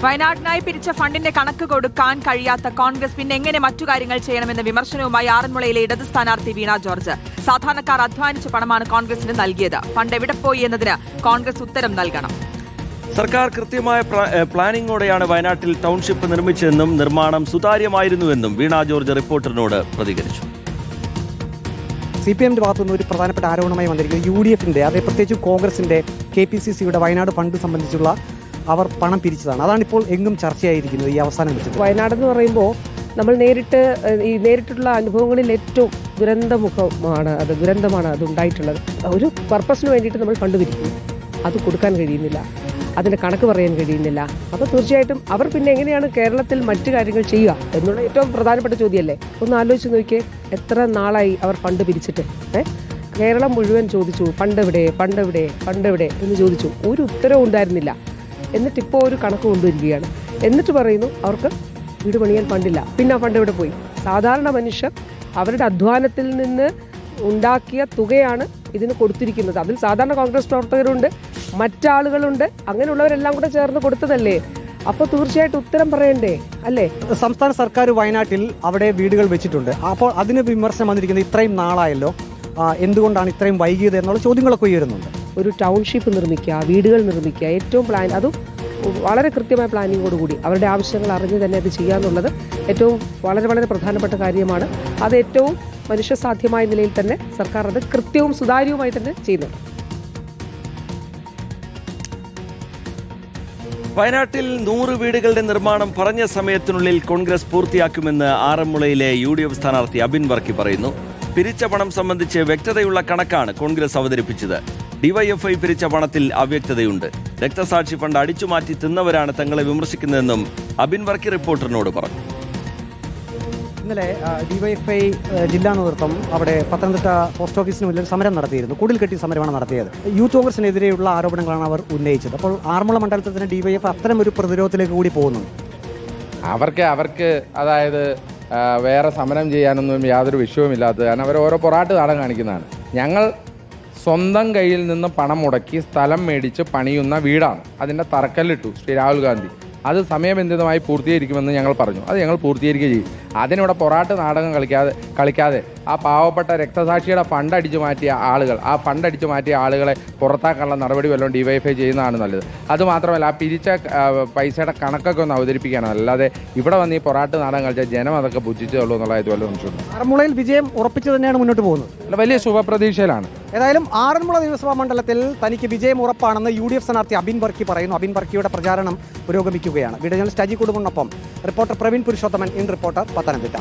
വയനാടിനായി പിരിച്ച ഫണ്ടിന്റെ കണക്ക് കൊടുക്കാൻ കഴിയാത്ത കോൺഗ്രസ് പിന്നെ എങ്ങനെ മറ്റു കാര്യങ്ങൾ ചെയ്യണമെന്ന വിമർശനവുമായി ആറന്മുളയിലെ ഇടത് സ്ഥാനാർത്ഥി വീണ ജോർജ്. സാധാരണക്കാർ അധ്വാനിച്ച പണമാണ് കോൺഗ്രസിന് നൽകിയത്. ഫണ്ട് എവിടെ പോയി എന്നതിന് കോൺഗ്രസ് ഉത്തരം നൽകണം. സർക്കാർ കൃത്യമായ പ്ലാനിങ്ങോടെയാണ് വയനാട്ടിൽ ടൗൺഷിപ്പ് നിർമ്മിച്ചതെന്നും നിർമ്മാണം സുതാര്യമായിരുന്നുവെന്നും വീണ ജോർജ് റിപ്പോർട്ടറിനോട് പ്രതികരിച്ചു. CPM ഭാഗത്തുനിന്ന് ഒരു പ്രധാനപ്പെട്ട ആരോപണമായി വന്നിരിക്കുന്നത് UDF-ന്റെ, അതേ പ്രത്യേകിച്ച് കോൺഗ്രസിന്റെ KPCC-യുടെ വയനാട് ഫണ്ട് സംബന്ധിച്ചുള്ള അവർ പണം പിരിച്ചതാണ്. അതാണിപ്പോൾ എങ്ങും ചർച്ചയായിരിക്കുന്നത് ഈ അവസാനം വെച്ചത്. വയനാടെന്ന് പറയുമ്പോൾ നമ്മൾ നേരിട്ടുള്ള അനുഭവങ്ങളിൽ ഏറ്റവും ദുരന്തമാണ് അത് ഉണ്ടായിട്ടുള്ളത്. ഒരു പർപ്പസിന് വേണ്ടിയിട്ട് നമ്മൾ ഫണ്ട് പിരിക്കുന്നു, അത് കൊടുക്കാൻ കഴിയുന്നില്ല, അതിൻ്റെ കണക്ക് പറയാൻ കഴിയുന്നില്ല. അപ്പോൾ തീർച്ചയായിട്ടും അവർ പിന്നെ എങ്ങനെയാണ് കേരളത്തിൽ മറ്റു കാര്യങ്ങൾ ചെയ്യുക എന്നുള്ള ഏറ്റവും പ്രധാനപ്പെട്ട ചോദ്യമല്ലേ. ഒന്ന് ആലോചിച്ച് നോക്കിയേ, എത്ര നാളായി അവർ ഫണ്ട് പിരിച്ചിട്ട്? കേരളം മുഴുവൻ ചോദിച്ചു ഫണ്ട് എവിടെ എന്ന് ചോദിച്ചു. ഒരു ഉത്തരവും ഉണ്ടായിരുന്നില്ല. എന്നിട്ടിപ്പോൾ ഒരു കണക്ക് കൊണ്ടുവരികയാണ്. എന്നിട്ട് പറയുന്നു അവർക്ക് വീട് പണിയാൻ ഫണ്ടില്ല. പിന്നെ ആ ഫണ്ട് എവിടെ പോയി? സാധാരണ മനുഷ്യർ അവരുടെ അധ്വാനത്തിൽ നിന്ന് ഉണ്ടാക്കിയ തുകയാണ് ഇതിന് കൊടുത്തിരിക്കുന്നത്. അതിൽ സാധാരണ കോൺഗ്രസ് പ്രവർത്തകരുണ്ട്, മറ്റാളുകളുണ്ട്, അങ്ങനെയുള്ളവരെല്ലാം കൂടെ ചേർന്ന് കൊടുത്തതല്ലേ. അപ്പോൾ തീർച്ചയായിട്ടും ഉത്തരം പറയണ്ടേ അല്ലേ? സംസ്ഥാന സർക്കാർ വയനാട്ടിൽ അവിടെ വീടുകൾ വെച്ചിട്ടുണ്ട്. അപ്പോൾ അതിന് വിമർശനം വന്നിരിക്കുന്നത് ഇത്രയും നാളായല്ലോ, എന്തുകൊണ്ടാണ് ഇത്രയും വൈകിയത് എന്നുള്ള ചോദ്യങ്ങളൊക്കെ ഉയരുന്നുണ്ട്. ഒരു ടൗൺഷിപ്പ് നിർമ്മിക്കുക, വീടുകൾ നിർമ്മിക്കുക, ഏറ്റവും അതും വളരെ കൃത്യമായ പ്ലാനിങ്ങോടുകൂടി അവരുടെ ആവശ്യങ്ങൾ അറിഞ്ഞ് തന്നെ അത് ചെയ്യുക എന്നുള്ളത് ഏറ്റവും വളരെ പ്രധാനപ്പെട്ട കാര്യമാണ്. അത് ഏറ്റവും മനുഷ്യസാധ്യമായ നിലയിൽ തന്നെ സർക്കാർ അത് കൃത്യവും സുതാര്യവുമായി തന്നെ ചെയ്യുന്നുണ്ട്. വയനാട്ടിൽ 100 വീടുകളുടെ നിർമ്മാണം പറഞ്ഞ സമയത്തിനുള്ളിൽ കോൺഗ്രസ് പൂർത്തിയാക്കുമെന്ന് ആറന്മുളയിലെ UDF സ്ഥാനാർത്ഥി അബിൻ വർക്കി പറയുന്നു. പിരിച്ച പണം സംബന്ധിച്ച് വ്യക്തതയുള്ള കണക്കാണ് കോൺഗ്രസ് അവതരിപ്പിച്ചത്. DYFI പിരിച്ച പണത്തിൽ അവ്യക്തതയുണ്ട്. രക്തസാക്ഷി ഫണ്ട് അടിച്ചുമാറ്റി തിന്നവരാണ് തങ്ങളെ വിമർശിക്കുന്നതെന്നും അബിൻ വർക്കി റിപ്പോർട്ടറിനോട് പറഞ്ഞു. ഇന്നലെ DYFI ജില്ലാ നേതൃത്വം അവിടെ പത്തനംതിട്ട പോസ്റ്റ് ഓഫീസിന് മുന്നിൽ സമരം നടത്തിയിരുന്നു. കുടിൽ കെട്ടി സമരമാണ് നടത്തിയത്. യൂത്ത് കോൺഗ്രസിനെതിരെയുള്ള ആരോപണങ്ങളാണ് അവർ ഉന്നയിച്ചത്. അപ്പോൾ ആറന്മുള മണ്ഡലത്തിൽ തന്നെ DYFI അത്തരം ഒരു പ്രതിരോധത്തിലേക്ക് കൂടി പോകുന്നു. അവർക്ക് അതായത് വേറെ സമരം ചെയ്യാനൊന്നും യാതൊരു വിഷയവുമില്ലാത്തത്. കാരണം അവർ ഓരോ പൊറാട്ട് നാടകം കാണിക്കുന്നതാണ്. ഞങ്ങൾ സ്വന്തം കയ്യിൽ നിന്ന് പണം മുടക്കി സ്ഥലം മേടിച്ച് പണിയുന്ന വീടാണ്. അതിൻ്റെ തറക്കല്ലിട്ടു ശ്രീ രാഹുൽ ഗാന്ധി. അത് സമയബന്ധിതമായി പൂർത്തീകരിക്കുമെന്ന് ഞങ്ങൾ പറഞ്ഞു. അത് ഞങ്ങൾ പൂർത്തീകരിക്കുകയും ചെയ്യും. അതിനിവിടെ പൊറാട്ട് നാടകം കളിക്കാതെ ആ പാവപ്പെട്ട രക്തസാക്ഷിയുടെ ഫണ്ട് അടിച്ചു മാറ്റിയ ആളുകളെ പുറത്താക്കാനുള്ള നടപടി വല്ലതും DYFI ചെയ്യുന്നതാണ് നല്ലത്. അതുമാത്രമല്ല, ആ പിരിച്ച പൈസയുടെ കണക്കൊക്കെ ഒന്ന് അവതരിപ്പിക്കുകയാണ്. അല്ലാതെ ഇവിടെ വന്ന് ഈ പൊറാട്ട് നാടകം കളിച്ചാൽ ജനം അതൊക്കെ പുച്ഛിച്ചതുള്ളൂ എന്നുള്ള ഇതുവല്ല സംശയമുണ്ട്. ആറന്മുളയിൽ വിജയം ഉറപ്പിച്ചു തന്നെയാണ് മുന്നോട്ട് പോകുന്നത്. അല്ല, വലിയ ശുഭപ്രതീക്ഷയിലാണ്. ഏതായാലും ആറന്മുള നിയമസഭാ മണ്ഡലത്തിൽ തനിക്ക് വിജയം ഉറപ്പാണെന്ന് UDF സ്ഥാനാർത്ഥി അബിൻ വർക്കി പറയുന്നു. അബിൻ വർക്കിയുടെ പ്രചാരണം പുരോഗമിക്കുകയാണ്. വീഡിയോ ജേർണലിസ്റ്റ് അജി കുടുംബനൊപ്പം reporter Praveen Purushothaman, in reporter, Pathanamthitta.